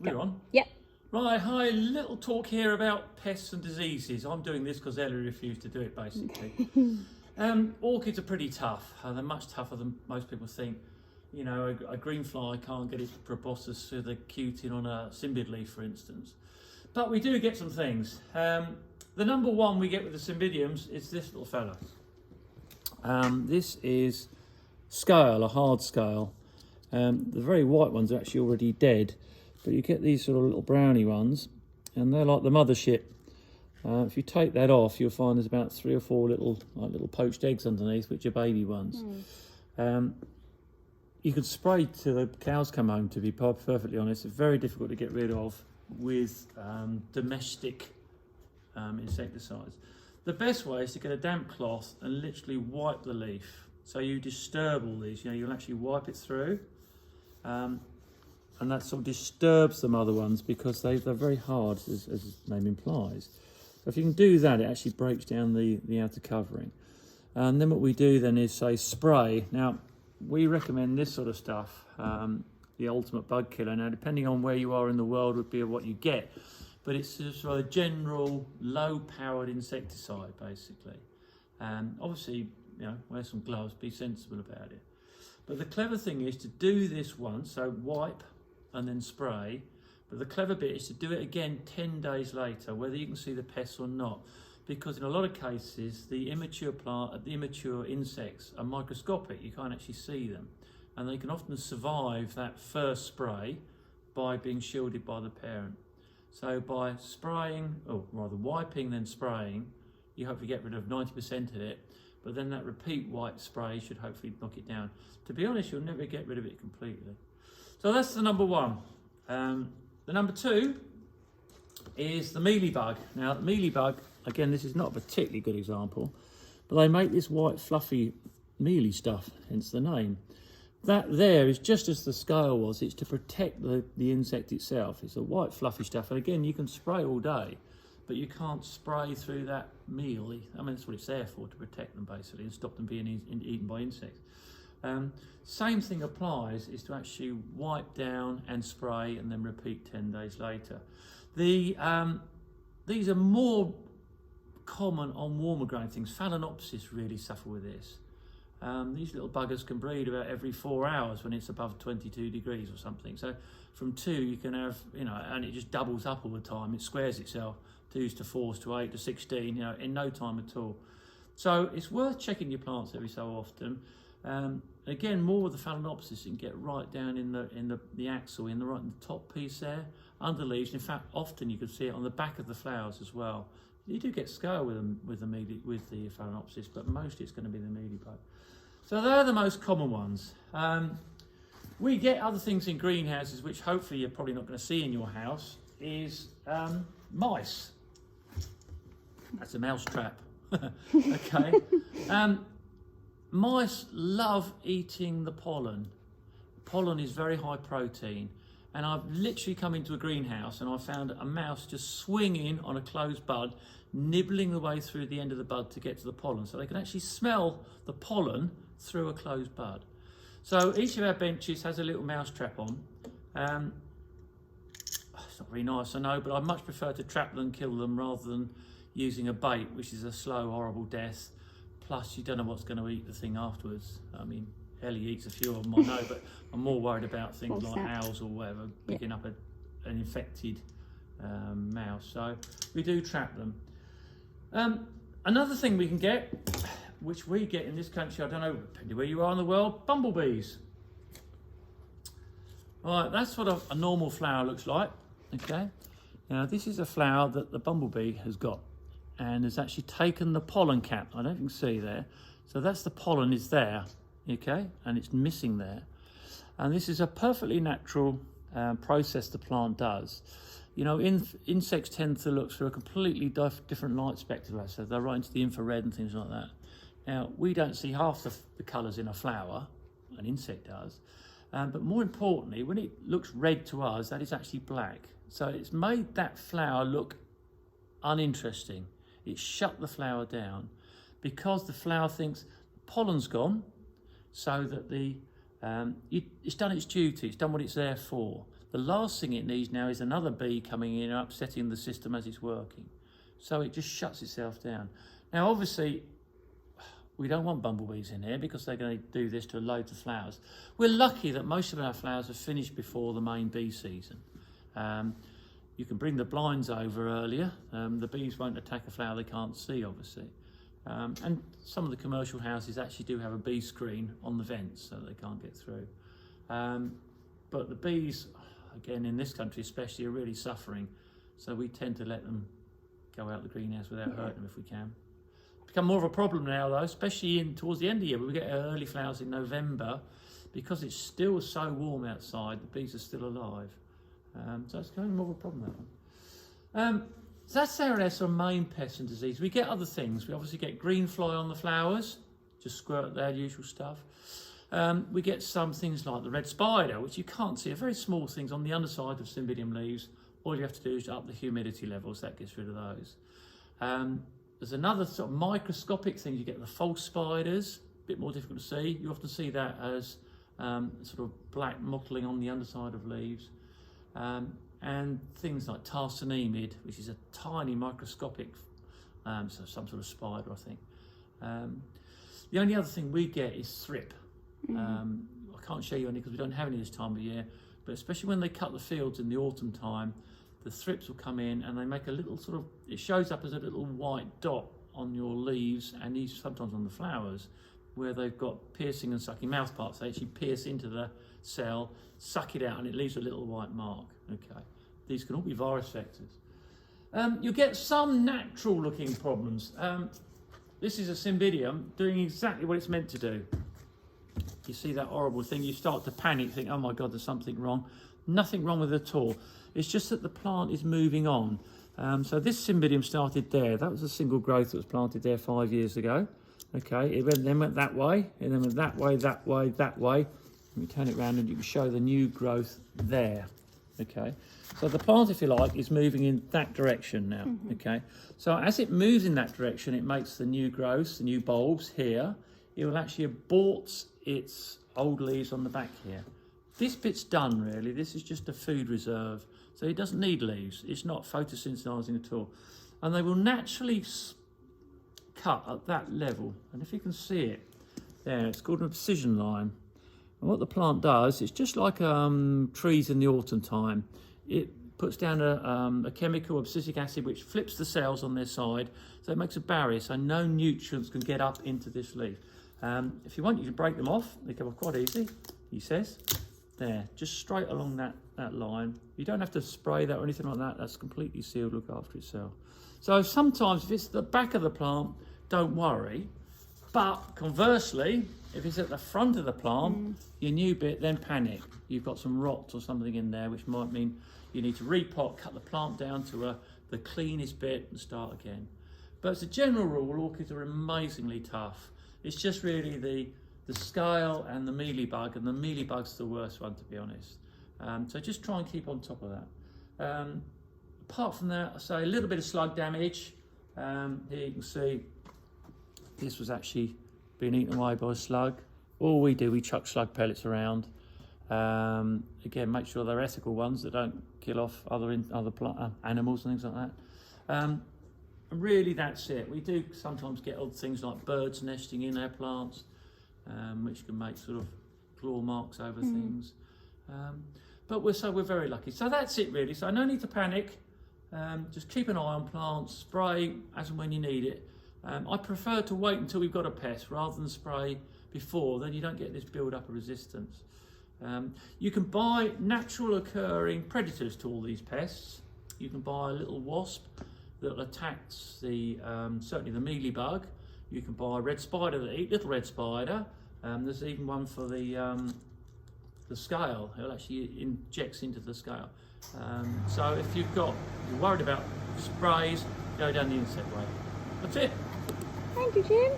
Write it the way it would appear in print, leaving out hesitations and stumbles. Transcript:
We're on. Yep. Right, hi, little talk here about pests and diseases. I'm doing this because Ella refused to do it, basically. Orchids are pretty tough. They're much tougher than most people think. You know, a green fly can't get its proboscis through the cutin on a Cymbidium leaf, for instance. But we do get some things. The number one we get with the Cymbidiums is this little fella. This is scale, a hard scale. The very white ones are actually already dead, but you get these sort of little browny ones, and they're like the mothership. If you take that off, you'll find there's about 3 or 4 little poached eggs underneath, which are baby ones. You can spray till the cows come home, to be perfectly honest. It's very difficult to get rid of with domestic insecticides. The best way is to get a damp cloth and literally wipe the leaf. So you disturb all these, you'll actually wipe it through. And that sort of disturbs the mother ones because they're very hard, as the name implies. So if you can do that, it actually breaks down the outer covering. And then what we do then is say spray. Now, we recommend this sort of stuff, the ultimate bug killer. Now, depending on where you are in the world would be what you get, but it's just a general low-powered insecticide, basically. Obviously, wear some gloves, be sensible about it. But the clever thing is to do this once, so wipe and then spray. But the clever bit is to do it again 10 days later, whether you can see the pests or not. Because in a lot of cases, the immature insects are microscopic. You can't actually see them. And they can often survive that first spray by being shielded by the parent. So by spraying, or rather wiping then spraying, you hopefully get rid of 90% of it. But then that repeat wipe spray should hopefully knock it down. To be honest, you'll never get rid of it completely. So that's the number one. The number two is the Mealybug. Now, the Mealybug, again, this is not a particularly good example, but they make this white fluffy mealy stuff, hence the name. That there is just as the scale was. It's to protect the insect itself. It's a white fluffy stuff, and again, you can spray all day, but you can't spray through that meal. I mean, that's what it's there for, to protect them basically and stop them being eaten by insects. Same thing applies, is to actually wipe down and spray and then repeat 10 days later. These are more common on warmer growing things. Phalaenopsis really suffer with this. These little buggers can breed about every 4 hours when it's above 22 degrees or something. So from 2 you can have, and it just doubles up all the time. It squares itself, 2s to 4s to 8 to 16, in no time at all. So it's worth checking your plants every so often. Again, more with the Phalaenopsis, you can get right down in the axil, in the top piece there, under leaves. In fact, often you can see it on the back of the flowers as well. You do get scale with the Phalaenopsis, but mostly it's going to be the Mealybug. So they're the most common ones. We get other things in greenhouses, which hopefully you're probably not going to see in your house, is mice. That's a mouse trap. Okay. Mice love eating the pollen. Pollen is very high protein. And I've literally come into a greenhouse and I found a mouse just swinging on a closed bud, nibbling the way through the end of the bud to get to the pollen. So they can actually smell the pollen through a closed bud. So each of our benches has a little mouse trap on. It's not very nice, I know, but I much prefer to trap them, kill them, rather than using a bait, which is a slow, horrible death. Plus, you don't know what's going to eat the thing afterwards. I mean, Ellie eats a few of them, I know, but I'm more worried about things like owls or whatever, picking up an infected mouse. So we do trap them. Another thing we can get, which we get in this country, I don't know, depending where you are in the world, Bumble Bees. Right, that's what a normal flower looks like, okay? Now, this is a flower that the bumblebee has got and has actually taken the pollen cap. I don't know if you can see there. So that's the pollen is there, okay? And it's missing there. And this is a perfectly natural process the plant does. Insects tend to look through a completely different light spectrum, so they're right into the infrared and things like that. Now, we don't see half the colours in a flower, an insect does, but more importantly, when it looks red to us, that is actually black. So it's made that flower look uninteresting. It's shut the flower down because the flower thinks the pollen's gone, so that it's done its duty, it's done what it's there for. The last thing it needs now is another bee coming in and upsetting the system as it's working. So it just shuts itself down. Now, obviously, we don't want bumblebees in here because they're going to do this to loads of flowers. We're lucky that most of our flowers are finished before the main bee season. You can bring the blinds over earlier. The bees won't attack a flower they can't see, obviously. And some of the commercial houses actually do have a bee screen on the vents so they can't get through. But the bees, again, in this country especially, are really suffering. So we tend to let them go out the greenhouse without hurting them if we can. It's become more of a problem now, though, especially towards the end of the year. We get early flowers in November. Because it's still so warm outside, the bees are still alive. So it's becoming more of a problem, that one. So that's our sort of main pests and disease. We get other things. We obviously get green fly on the flowers, just squirt their usual stuff. We get some things like the red spider, which you can't see, are very small things on the underside of Cymbidium leaves. All you have to do is up the humidity levels, that gets rid of those. There's another sort of microscopic thing. You get the false spiders, a bit more difficult to see. You often see that as sort of black mottling on the underside of leaves. And things like tarsonemid, which is a tiny microscopic, so some sort of spider, I think. The only other thing we get is thrip. I can't show you any because we don't have any this time of year, but especially when they cut the fields in the autumn time, the thrips will come in and they make a little sort of, it shows up as a little white dot on your leaves and these sometimes on the flowers where they've got piercing and sucking mouth parts. They actually pierce into the cell, suck it out, and it leaves a little white mark. Okay, these can all be virus vectors. You'll get some natural looking problems. This is a Cymbidium doing exactly what it's meant to do. You see that horrible thing, you start to panic, think, oh my God, there's something wrong. Nothing wrong with it at all. It's just that the plant is moving on. So this Cymbidium started there. That was a single growth that was planted there 5 years ago. Okay, then went that way, and then went that way, that way, that way. Let me turn it around and you can show the new growth there. Okay, so the plant, if you like, is moving in that direction now. Okay, so as it moves in that direction, it makes the new growth, the new bulbs here. It will actually abort its old leaves on the back here. This bit's done, really. This is just a food reserve, so it doesn't need leaves. It's not photosynthesizing at all. And they will naturally cut at that level. And if you can see it, there, it's called an abscission line. And what the plant does, it's just like trees in the autumn time. It puts down a chemical, abscisic acid, which flips the cells on their side, so it makes a barrier, so no nutrients can get up into this leaf. If you want, you can break them off. They come off quite easy, he says. There, just straight along that line. You don't have to spray that or anything like that. That's completely sealed, look after itself. So sometimes if it's the back of the plant, don't worry. But conversely, if it's at the front of the plant, your new bit, then panic. You've got some rot or something in there, which might mean you need to repot, cut the plant down to the cleanest bit and start again. But as a general rule, orchids are amazingly tough. It's just really the scale and the mealybug, and the mealybug's the worst one, to be honest. So just try and keep on top of that. Apart from that, I say a little bit of slug damage. Here you can see this was actually being eaten away by a slug. All we do, we chuck slug pellets around. Again, make sure they're ethical ones that don't kill off other animals and things like that. And really, that's it. We do sometimes get odd things like birds nesting in our plants, which can make sort of claw marks over things. But we're very lucky. So that's it really. So no need to panic. Just keep an eye on plants, spray as and when you need it. I prefer to wait until we've got a pest rather than spray before, then you don't get this build up of resistance. You can buy natural occurring predators to all these pests. You can buy a little wasp that attacks certainly the mealybug. You can buy a red spider that eat little red spider. There's even one for the scale. It actually injects into the scale. So if you're worried about sprays, go down the insect way. That's it. Thank you, Jim.